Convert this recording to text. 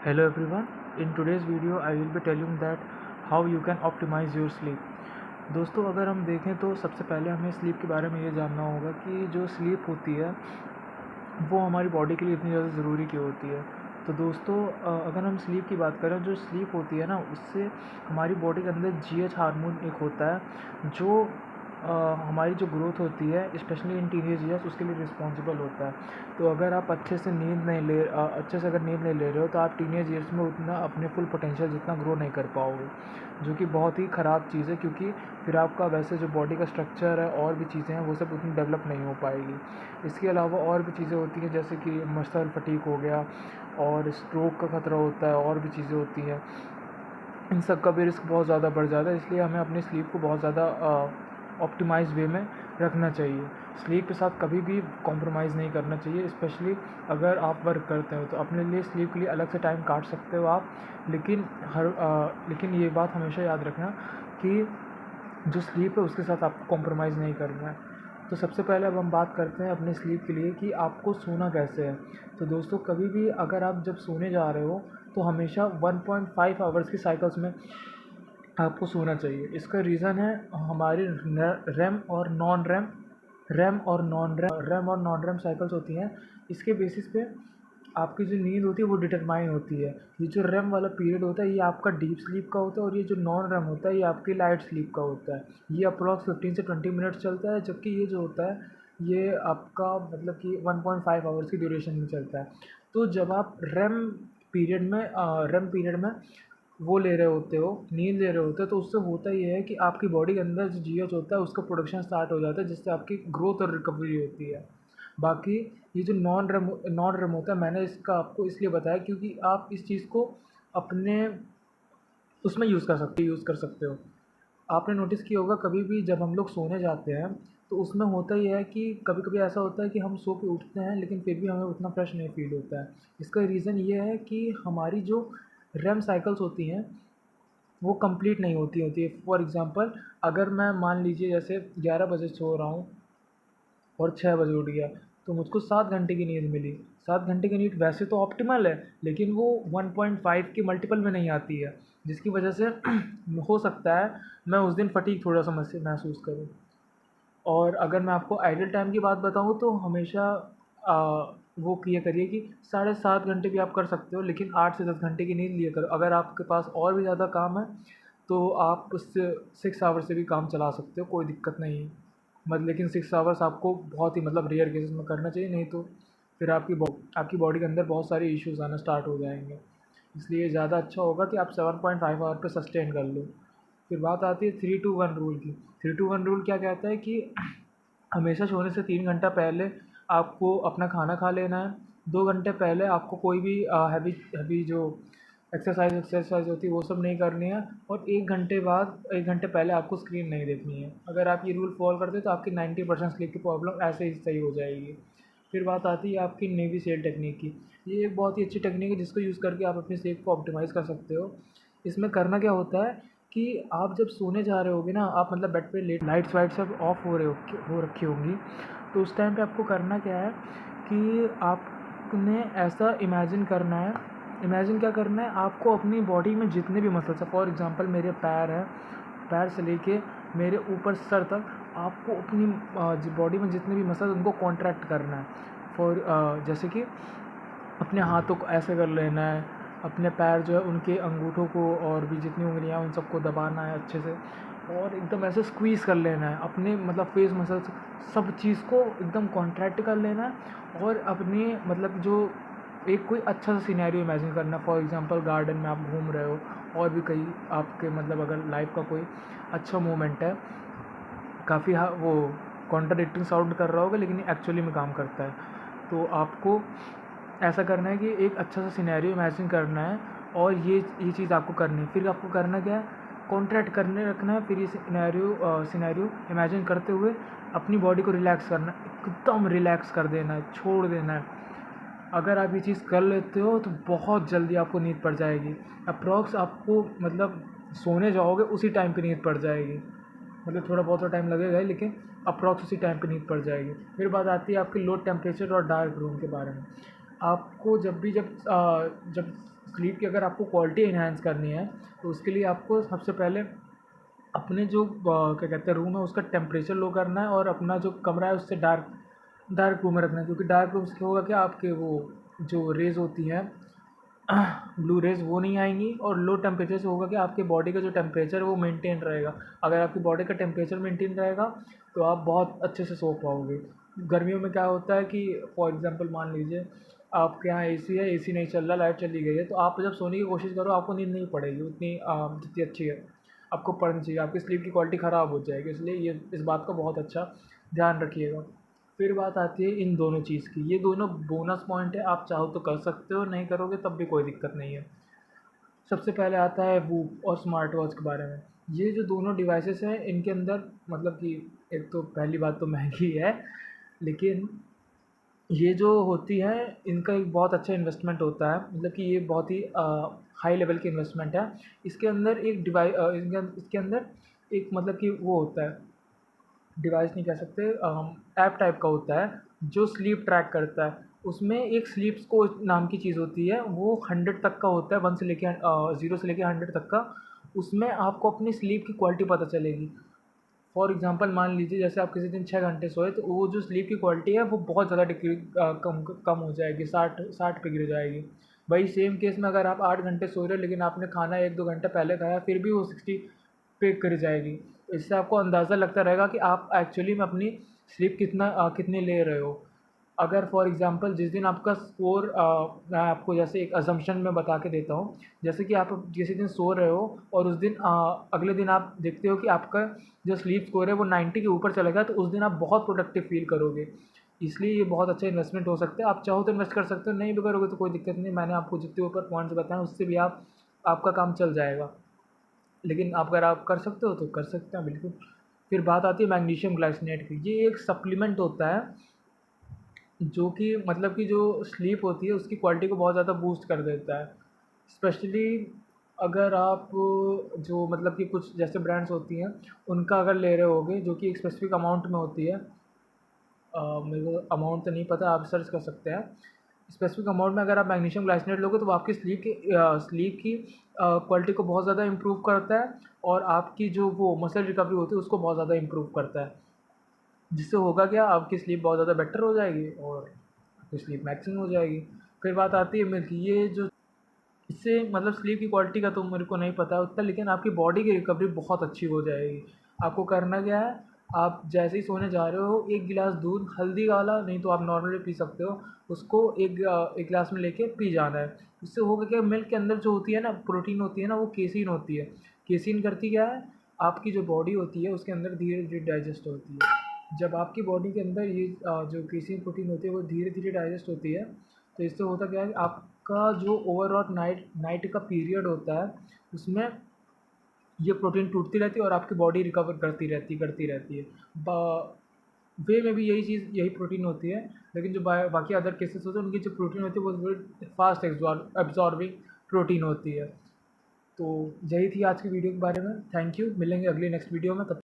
Hello everyone. In today's video I will be telling that how you can optimize your sleep. दोस्तों अगर हम देखें तो सबसे पहले हमें स्लीप के बारे में ये जानना होगा कि जो स्लीप होती है वो हमारी बॉडी के लिए इतनी ज़्यादा ज़रूरी क्यों होती है। तो दोस्तों अगर हम स्लीप की बात करें, जो स्लीप होती है ना, उससे हमारी बॉडी के अंदर जीएच हार्मोन एक होता है जो हमारी जो ग्रोथ होती है स्पेशली इन टीनेज ईयर्स उसके लिए रिस्पॉन्सिबल होता है। तो अगर आप अच्छे से अच्छे से अगर नींद नहीं ले रहे हो तो आप टीनेज ईयर्स में उतना अपने फुल पोटेंशियल जितना ग्रो नहीं कर पाओगे, जो कि बहुत ही ख़राब चीज़ है, क्योंकि फिर आपका वैसे जो बॉडी का स्ट्रक्चर है और भी चीज़ें हैं वो सब उतनी डेवलप नहीं हो पाएगी। इसके अलावा और भी चीज़ें होती हैं जैसे कि मसल फटीक हो गया और स्ट्रोक का खतरा होता है, और भी चीज़ें होती हैं। इन सब का भी रिस्क बहुत ज़्यादा बढ़ जाता है, इसलिए हमें अपनी स्लीप को बहुत ज़्यादा ऑप्टिमाइज़ वे में रखना चाहिए। स्लीप के साथ कभी भी कॉम्प्रोमाइज़ नहीं करना चाहिए, स्पेशली अगर आप वर्क करते हो तो अपने लिए स्लीप के लिए अलग से टाइम काट सकते हो आप, लेकिन ये बात हमेशा याद रखना कि जो स्लीप है उसके साथ आपको कॉम्प्रोमाइज़ नहीं करना है। तो सबसे पहले अब हम बात करते हैं अपने स्लीप के लिए कि आपको सोना कैसे है। तो दोस्तों कभी भी अगर आप जब सोने जा रहे हो तो हमेशा 1.5 आवर्स की साइकिल्स में आपको सोना चाहिए। इसका रीज़न है हमारी रैम और नॉन रैम साइकिल्स होती हैं। इसके बेसिस पे आपकी जो नींद होती है वो डिटरमाइन होती है। ये जो रैम वाला पीरियड होता है ये आपका डीप स्लीप का होता है, और ये जो नॉन रैम होता है ये आपकी लाइट स्लीप का होता है। ये अप्रॉक्स 15 से 20 मिनट्स चलता है, जबकि ये जो होता है ये आपका मतलब कि 1.5 आवर्स की ड्यूरेशन में चलता है। तो जब आप रैम पीरियड में वो ले रहे होते हो, नींद ले रहे होते हो, तो उससे होता ये है कि आपकी बॉडी के अंदर जो जीएच होता है उसका प्रोडक्शन स्टार्ट हो जाता है, जिससे आपकी ग्रोथ और रिकवरी होती है। बाकी ये जो नॉन रेम होता है, मैंने इसका आपको इसलिए बताया क्योंकि आप इस चीज़ को अपने उसमें यूज़ कर सकते हो। आपने नोटिस किया होगा कभी भी जब हम लोग सोने जाते हैं तो उसमें होता ये है कि कभी कभी ऐसा होता है कि हम सो के उठते हैं लेकिन फिर भी हमें उतना फ्रेश नहीं फील होता है। इसका रीज़न ये है कि हमारी जो रेम साइकिल्स होती हैं वो कंप्लीट नहीं होती है। फॉर एग्ज़ाम्पल, अगर मैं मान लीजिए जैसे 11 बजे सो रहा हूँ और 6 बजे उठ गया, तो मुझको 7 घंटे की नींद मिली। 7 घंटे की नींद वैसे तो ऑप्टिमल है, लेकिन वो 1.5 के मल्टीपल में नहीं आती है, जिसकी वजह से हो सकता है मैं उस दिन फटीग थोड़ा-सा महसूस करूँ। और अगर मैं आपको आइडल टाइम की बात बताऊँ तो हमेशा वो किया करिए कि साढ़े 7 घंटे भी आप कर सकते हो, लेकिन 8 से 10 घंटे की नींद लिया करो। अगर आपके पास और भी ज़्यादा काम है तो आप उससे 6 आवर से भी काम चला सकते हो, कोई दिक्कत नहीं है। लेकिन 6 आवर्स आपको बहुत ही मतलब रेयर केसेस में करना चाहिए, नहीं तो फिर आपकी बॉडी के अंदर बहुत सारे इश्यूज़ आना स्टार्ट हो जाएँगे। इसलिए ज़्यादा अच्छा होगा कि आप 7.5 आवर पे सस्टेन कर लो। फिर बात आती है 3-2-1 रूल की। 3-2-1 रूल क्या कहता है कि हमेशा सोने से 3 घंटा पहले आपको अपना खाना खा लेना है। 2 घंटे पहले आपको कोई भी हैवी हैवी जो एक्सरसाइज़ होती है वो सब नहीं करनी है, और 1 घंटे पहले आपको स्क्रीन नहीं देखनी है। अगर आप ये रूल फॉलो करते हैं तो आपकी 90% स्लीप की प्रॉब्लम ऐसे ही सही हो जाएगी। फिर बात आती है आपकी नेवी सेल टेक्निक की। ये एक बहुत ही अच्छी टेक्निक है जिसको यूज़ करके आप अपनी स्लीप को ऑप्टिमाइज़ कर सकते हो। इसमें करना क्या होता है कि आप जब सोने जा रहे होगे ना, आप मतलब बेड पे लाइट्स वाइट सब ऑफ हो रखी होंगी, तो उस टाइम पे आपको करना क्या है कि आपने ऐसा इमेजिन क्या करना है, आपको अपनी बॉडी में जितने भी मसल्स हैं, फॉर एग्जांपल मेरे पैर हैं, पैर से लेके मेरे ऊपर सर तक आपको अपनी बॉडी में जितने भी मसल्स उनको कॉन्ट्रैक्ट करना है। जैसे कि अपने हाथों को ऐसे कर लेना है, अपने पैर जो है उनके अंगूठों को और भी जितनी उंगलियां उन सबको दबाना है अच्छे से, और एकदम ऐसे स्क्वीज़ कर लेना है अपने मतलब फेस मसल्स, सब चीज़ को एकदम कॉन्ट्रैक्ट कर लेना है। और अपनी मतलब जो एक कोई अच्छा सा सिनेरियो इमेजिन करना, फॉर एग्जांपल गार्डन में आप घूम रहे हो, और भी कई आपके मतलब अगर लाइफ का कोई अच्छा मोमेंट है, काफ़ी वो कॉन्ट्राडिक्टिंग साउंड कर रहा होगा लेकिन ये एक्चुअली में काम करता है। तो आपको ऐसा करना है कि एक अच्छा सा सिनेरियो इमेजिन करना है, और ये चीज़ आपको करनी है। फिर आपको करना क्या है, कॉन्ट्रैक्ट करने रखना है। फिर ये सिनेरियो इमेजिन करते हुए अपनी बॉडी को रिलैक्स करना है, एकदम रिलैक्स कर देना है, छोड़ देना है। अगर आप ये चीज़ कर लेते हो तो बहुत जल्दी आपको नींद पड़ जाएगी। अप्रॉक्स आपको मतलब सोने जाओगे उसी टाइम पे नींद पड़ जाएगी, मतलब थोड़ा बहुत तो टाइम लगेगा ही, लेकिन अप्रॉक्स उसी टाइम पे नींद पड़ जाएगी। फिर बात आती है आपके लो टेम्परेचर और डार्क रूम के बारे में। आपको जब स्लीप की अगर आपको क्वालिटी इन्हांस करनी है तो उसके लिए आपको सबसे पहले अपने जो क्या कहते हैं रूम है उसका टेम्परेचर लो करना है, और अपना जो कमरा है उससे डार्क रूम में रखना है, क्योंकि डार्क रूम से होगा क्या, आपके वो जो रेज़ होती हैं ब्लू रेज़ वो नहीं आएंगी, और लो टेम्परेचर से होगा कि आपके बॉडी का जो टेम्परेचर है वो मेंटेन रहेगा। अगर आपकी बॉडी का टेम्परेचर मेंटेन रहेगा तो आप बहुत अच्छे से सो पाओगे। गर्मियों में क्या होता है कि फॉर एग्जांपल मान लीजिए आपके यहाँ एसी है, एसी नहीं चल रहा, लाइट चली गई है, तो आप जब सोने की कोशिश करो आपको नींद नहीं पड़ेगी उतनी जितनी अच्छी है आपको पढ़नी चाहिए, आपकी स्लीप की क्वालिटी ख़राब हो जाएगी। इसलिए ये इस बात का बहुत अच्छा ध्यान रखिएगा। फिर बात आती है इन दोनों चीज़ की, ये दोनों बोनस पॉइंट है, आप चाहो तो कर सकते हो, नहीं करोगे तब भी कोई दिक्कत नहीं है। सबसे पहले आता है वूप और स्मार्ट वॉच के बारे में। ये जो दोनों डिवाइसेस हैं इनके अंदर मतलब कि एक तो पहली बात तो महंगी है, लेकिन ये जो होती है इनका एक बहुत अच्छा इन्वेस्टमेंट होता है, मतलब कि ये बहुत ही हाई लेवल की इन्वेस्टमेंट है। इसके अंदर एक इसके अंदर एक मतलब कि वो होता है, डिवाइस नहीं कह सकते, ऐप टाइप का होता है जो स्लीप ट्रैक करता है। उसमें एक स्लीप स्कोर नाम की चीज़ होती है, वो 100 तक का होता है, 1 से लेके 0 से लेके 100 तक का। उसमें आपको अपनी स्लीप की क्वालिटी पता चलेगी। फॉर एग्जांपल मान लीजिए जैसे आप किसी दिन 6 घंटे सोए तो वो जो स्लीप की क्वालिटी है वो बहुत ज़्यादा कम हो जाएगी, 60 पे गिर जाएगी। वही सेम केस में अगर आप 8 घंटे सो रहे हो लेकिन आपने खाना 1-2 घंटे पहले खाया फिर भी वो 60 पे गिर जाएगी। इससे आपको अंदाज़ा लगता रहेगा कि आप एक्चुअली में अपनी स्लीप कितनी ले रहे हो। अगर फॉर एग्ज़ाम्पल जिस दिन आपका स्कोर मैं आपको जैसे एक अज़म्पशन में बता के देता हूँ, जैसे कि आप किसी दिन सो रहे हो और उस दिन अगले दिन आप देखते हो कि आपका जो स्लीप स्कोर है वो 90 के ऊपर चला गया, तो उस दिन आप बहुत प्रोडक्टिव फ़ील करोगे। इसलिए ये बहुत अच्छा इन्वेस्टमेंट हो सकता है। आप चाहो तो इन्वेस्ट कर सकते हो, नहीं भी करोगे तो कोई दिक्कत नहीं। मैंने आपको जितने ऊपर पॉइंट्स बताए उससे भी आपका काम चल जाएगा। लेकिन आप अगर आप कर सकते हो तो कर सकते हैं बिल्कुल। फिर बात आती है मैग्नीशियम ग्लाइसिनेट की। ये एक सप्लीमेंट होता है जो कि मतलब कि जो स्लीप होती है उसकी क्वालिटी को बहुत ज़्यादा बूस्ट कर देता है। स्पेशली अगर आप जो मतलब कि कुछ जैसे ब्रांड्स होती हैं उनका अगर ले रहे होगे जो कि एक स्पेसिफिक अमाउंट में होती है, मेरे को अमाउंट तो नहीं पता, आप सर्च कर सकते हैं। स्पेसिफिक अमाउंट में अगर आप मैग्नीशियम ग्लाइसिनेट लोगे तो वो आपकी स्लीप की क्वालिटी को बहुत ज़्यादा इम्प्रूव करता है, और आपकी जो वो मसल रिकवरी होती है उसको बहुत ज़्यादा इम्प्रूव करता है। जिससे होगा क्या, आपकी स्लीप बहुत ज़्यादा बेटर हो जाएगी और आपकी स्लीप मैक्सिमम हो जाएगी। फिर बात आती है मिल्क, ये जो इससे मतलब स्लीप की क्वालिटी का तो मेरे को नहीं पता उतना, लेकिन आपकी बॉडी की रिकवरी बहुत अच्छी हो जाएगी। आपको करना क्या है, आप जैसे ही सोने जा रहे हो 1 गिलास दूध हल्दी वाला, नहीं तो आप नॉर्मली पी सकते हो, उसको एक गिलास में लेके पी जाना है। उससे होगा क्या, मिल्क के अंदर जो होती है ना प्रोटीन होती है ना, वो केसीन होती है। केसीन करती क्या है, आपकी जो बॉडी होती है उसके अंदर धीरे धीरे डाइजेस्ट होती है। जब आपकी बॉडी के अंदर ये जो केसीन प्रोटीन होती है वो धीरे धीरे डाइजेस्ट होती है, तो इससे होता क्या है, आपका जो ओवरऑल नाइट नाइट का पीरियड होता है उसमें ये प्रोटीन टूटती रहती है और आपकी बॉडी रिकवर करती रहती है। वे में भी यही प्रोटीन होती है, लेकिन जो बाकी अदर केसेस होते हैं उनकी जो प्रोटीन होती है वो फास्ट एब्जॉर्बिंग प्रोटीन होती है। तो यही थी आज की वीडियो के बारे में। थैंक यू, मिलेंगे अगली नेक्स्ट वीडियो में। तब